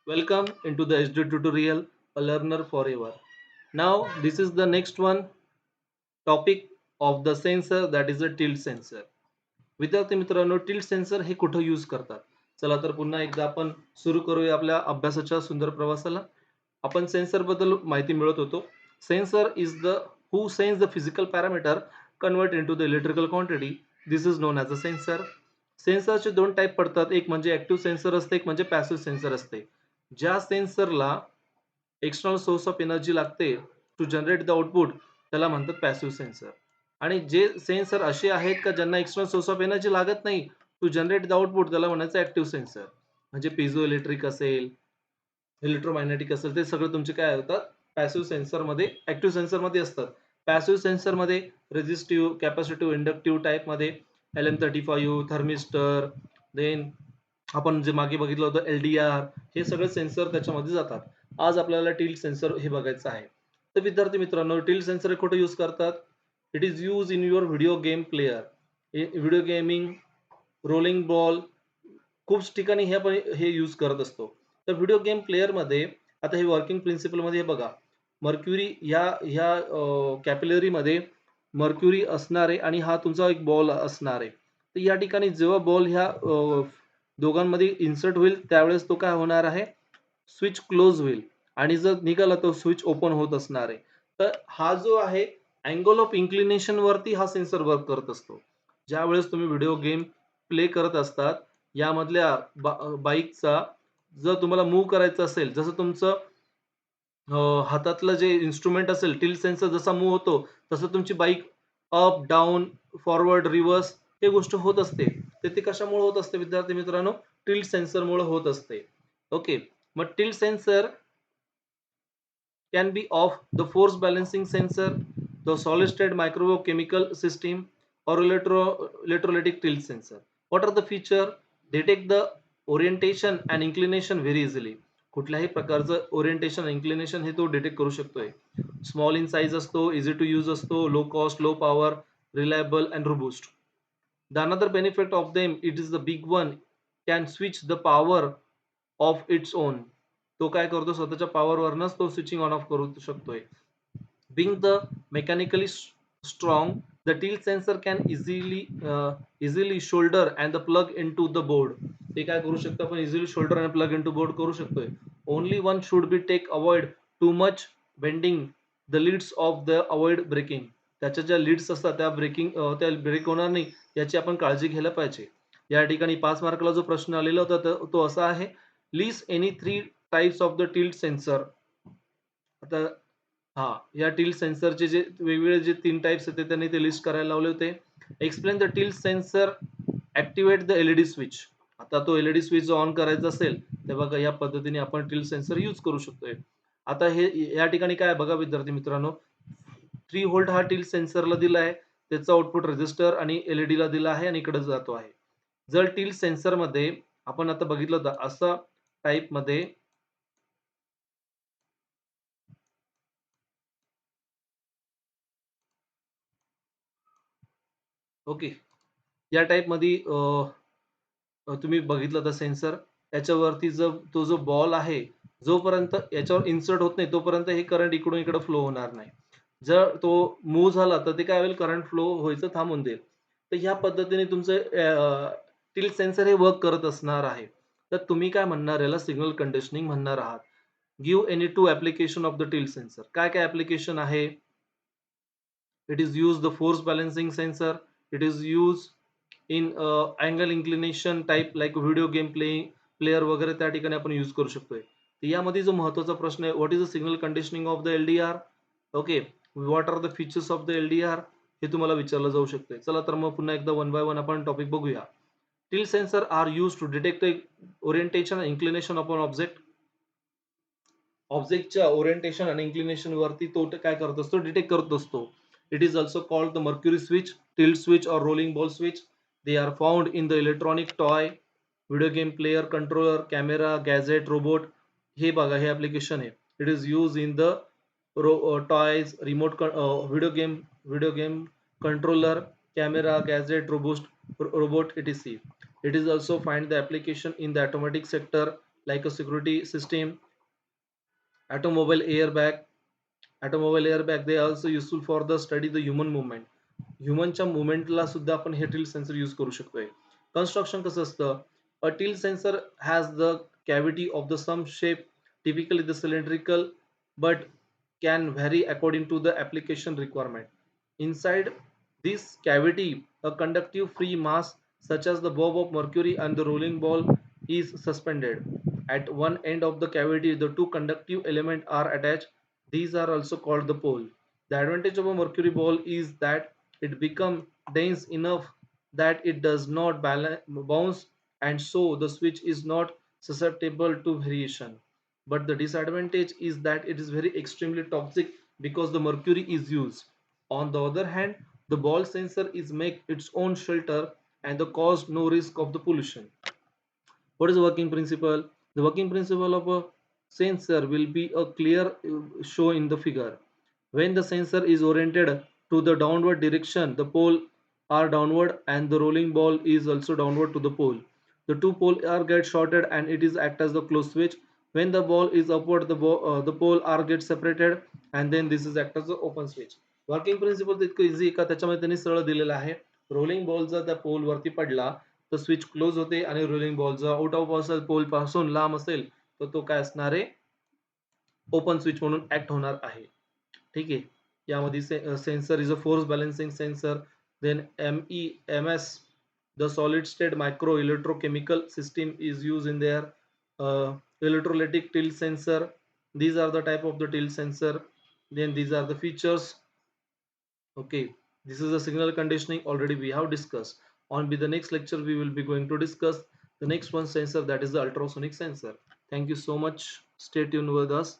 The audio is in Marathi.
Welcome into the HD tutorial, a learner forever. Now, this is the next one topic of the sensor, that is a tilt sensor. विद्यार्थी मित्रांनो, टिल्ट सेन्सर हे कुठं यूज करतात? चला तर पुन्हा एकदा आपण सुरू करूया आपल्या अभ्यासाच्या सुंदर प्रवासाला. आपण सेन्सर बद्दल माहिती मिळत होतो. Sensor is the who sense the physical parameter convert into the electrical quantity. This is non as a sensor. सेन्सरचे दोन टाईप पडतात, एक म्हणजे ऍक्टिव्ह सेन्सर असते, एक म्हणजे पॅसिव्ह सेन्सर असते. ज्या सेन्सरला एक्सटर्नल सोर्स ऑफ एनर्जी लागते टू जनरेट द आउटपुट त्याला म्हणतात पॅसिव्ह सेन्सर. आणि जे सेन्सर असे आहेत का ज्यांना एक्सटर्नल सोर्स ऑफ एनर्जी लागत नाही टू जनरेट द आउटपुट त्याला म्हणायचं ऍक्टिव्ह सेन्सर. म्हणजे पिझो इलेक्ट्रिक असेल, इलेक्ट्रोमॅग्नेटिक असेल, ते सगळे तुमचे काय होतात पॅसिव्ह सेन्सर मध्ये, ऍक्टिव्ह सेन्सर मध्ये असतात. पॅसिव्ह सेन्सर मध्ये रेझिस्टिव्ह, कॅपॅसिटिव्ह, इंडक्टिव्ह टाईप मध्ये LM35, थर्मिस्टर, देन आपण जे मागे बघितलं होतं LDR, हे सगळे सेन्सर त्याच्यामध्ये जातात. आज आपल्याला टिल्ट सेन्सर हे बघायचं आहे. तर विद्यार्थी मित्रांनो, टिल्ट सेन्सर कुठे यूज करतात? It is use in your video game player. Video gaming, rolling ball, खूप ठिकाणी हे आपण हे यूज करत असतो. तर व्हिडिओ गेम प्लेयर मध्ये आता हे वर्किंग प्रिन्सिपल मध्ये हे बघा, मर्क्युरी ह्या ह्या कॅपिलरी मध्ये मर्क्युरी असणार आहे आणि हा तुमचा एक बॉल असणार आहे. तर या ठिकाणी जेव्हा बॉल ह्या दोघांमध्ये इन्सर्ट होईल त्यावेळेस तो काय होणार आहे, स्विच क्लोज होईल आणि जर निघाला तो स्विच ओपन होत असणार आहे. तर हा जो आहे अँगल ऑफ इन्क्लिनेशन वरती हा सेन्सर वर्क करत असतो. ज्या वेळेस तुम्ही व्हिडिओ गेम प्ले करत असतात, यामधल्या बाईकचा जर तुम्हाला मूव्ह करायचं असेल, जसं तुमचं हातातलं जे इन्स्ट्रुमेंट असेल, टिल्ट सेन्सर जसा मूव्ह होतो तसं तुमची bike up down forward reverse हे गोष्ट होत असते. तर ते कशामुळे होत असते विद्यार्थी मित्रांनो? टिल्ट सेन्सरमुळे होत असते. ओके. मग tilt sensor can be of the force balancing sensor, the solid state microwave chemical system, or electrolytic tilt sensor. What are the feature? Detect the orientation and inclination very easily. कुठल्याही प्रकारचं ओरिएंटेशन इन्क्लिनेशन हे तो डिटेक्ट करू शकतोय. स्मॉल इन साईज असतो, इझी टू यूज असतो, low cost, low power, reliable and robust. The another benefit of them, it is the big one, can switch the power of its own. तो काय करतो, स्वतःच्या पॉवरवरनच तो स्विचिंग ऑन ऑफ करू शकतोय. Being the mechanically strong, the tilt sensor can easily shoulder and the plug into the board. ते काय करू शकतो आपण, इझिली शोल्डर आणि प्लग इनटू बोर्ड करू शकतोय. Only one should be take avoid too much bending the leads of the avoid breaking. त्याच्या ज्या लीड्स असतात त्या त्या ब्रेक होणार नाही याची आपण काळजी घ्यायला पाहिजे. या ठिकाणी 5 मार्काला जो प्रश्न आलेला होता तो असा आहे, list any 3 types of the tilt sensor. आता हा या टिल्ट सेन्सरचे जे वेगवेगळे जे 3 टाइप्स आहेत त्यांनी ते लिस्ट करायला लावले होते. Explain the tilt sensor, activate the LED switch. आता तो एलईडी स्विच ऑन करायचा असेल तर बघा या पद्धतीने आपण टिल्ट सेन्सर यूज करू शकतोय. आता हे या ठिकाणी काय बघा विद्यार्थी मित्रांनो, 3 व्होल्ट हा टिल्ट सेन्सरला दिला आहे, त्याचा आउटपुट रेजिस्टर आणि एलईडी ला दिला आहे आणि इकडे जातो आहे. जर टिल्ट सेन्सर मध्ये आपण आता बघितलं होतं असा टाइप मध्ये, ओके, या टाइप मध्ये तुम्ही बघितलं तर सेन्सर याच्यावरती तो जो बॉल आहे, जोपर्यंत याच्यावर इन्सर्ट होत नाही तोपर्यंत हे करंट इकडून इकडे फ्लो होणार नाही. जर तो मूव्ह झाला तर ते काय होईल, करंट फ्लो व्हायचं थांबून देईल. तर ह्या पद्धतीने तुमचं टिल्ट सेन्सर हे वर्क करत असणार आहे. तर तुम्ही काय म्हणणार, याला सिग्नल कंडिशनिंग म्हणणार आहात. Give any two application of the tilt sensor. काय काय ऍप्लिकेशन आहे? It is used the force balancing sensor. It is used in angle inclination type like video game player वगैरे त्या ठिकाणी आपण यूज करू शकतोय. तर यामध्ये जो महत्वाचा प्रश्न आहे, what is the signal conditioning of the LDR. Okay, what are the features of the LDR, हे तुम्हाला विचारलं जाऊ शकते. चला तर मग पुन्हा एकदा वन बाय वन आपण टॉपिक बघूया. Tilt sensor are used to detect the orientation and inclination of an object. ऑब्जेक्टच्या ओरिएंटेशन आणि इन्क्लिनेशन वरती तो काय करत असतो, डिटेक्ट करत असतो. It is also called the mercury switch, tilt switch और rolling ball switch. They are found in the electronic toy, video game player, controller, camera, gadget, robot. हे बघा हे ऍप्लिकेशन आहे. It is use in the toys, remote, video game controller, camera, gadget, robot, etc. It is also find the application in the automotive sector, like a security system, automobile airbag. Automobile airbag they are also useful for the study the human movement. ह्युमनच्या मुवमेंटला सुद्धा आपण हे टिल्ट सेन्सर यूज करू शकतोय. कन्स्ट्रक्शन कसं असतं, a tilt sensor has the cavity of the some shape, typically the cylindrical, but can vary according to the application requirement. Inside this cavity, a conductive free mass such as the bob of mercury and the rolling ball is suspended. At one end of the cavity, the two conductive elements are attached. These are also called the pole. The advantage of a mercury ball is that it becomes dense enough that it does not bounce, and so the switch is not susceptible to variation. But the disadvantage is that it is very extremely toxic because the mercury is used. On the other hand, the ball sensor is make its own shelter and the cause no risk of the pollution. What is the working principle? The working principle of a sensor will be a clear show in the figure. When the sensor is oriented to the downward direction, the pole are downward and the rolling ball is also downward to the pole. The two pole are get shorted and it is act as the close switch. When the ball is upward, the pole are get separated and then this is act as the open switch. Working principle इतकं इझी का त्याच्यामध्ये त्यांनी सरळ दिलेलं आहे. रोलिंग बॉल जर त्या पोल वरती पडला तर स्विच क्लोज होते आणि रोलिंग बॉल जर आउट ऑफ असेल पोल पासून लांब असेल तर तो काय असणार आहे, ओपन स्विच म्हणून ऍक्ट होणार आहे. ठीक आहे. यामध्ये sensor is a force balancing sensor, then MEMS, the solid state micro electrochemical system is used in their electrolytic tilt sensor. These are the type of the tilt sensor. Then these are the features. Okay, this is a signal conditioning already we have discussed. On the next lecture we will be going to discuss the next one sensor, that is the ultrasonic sensor. Thank you so much. Stay tuned with us.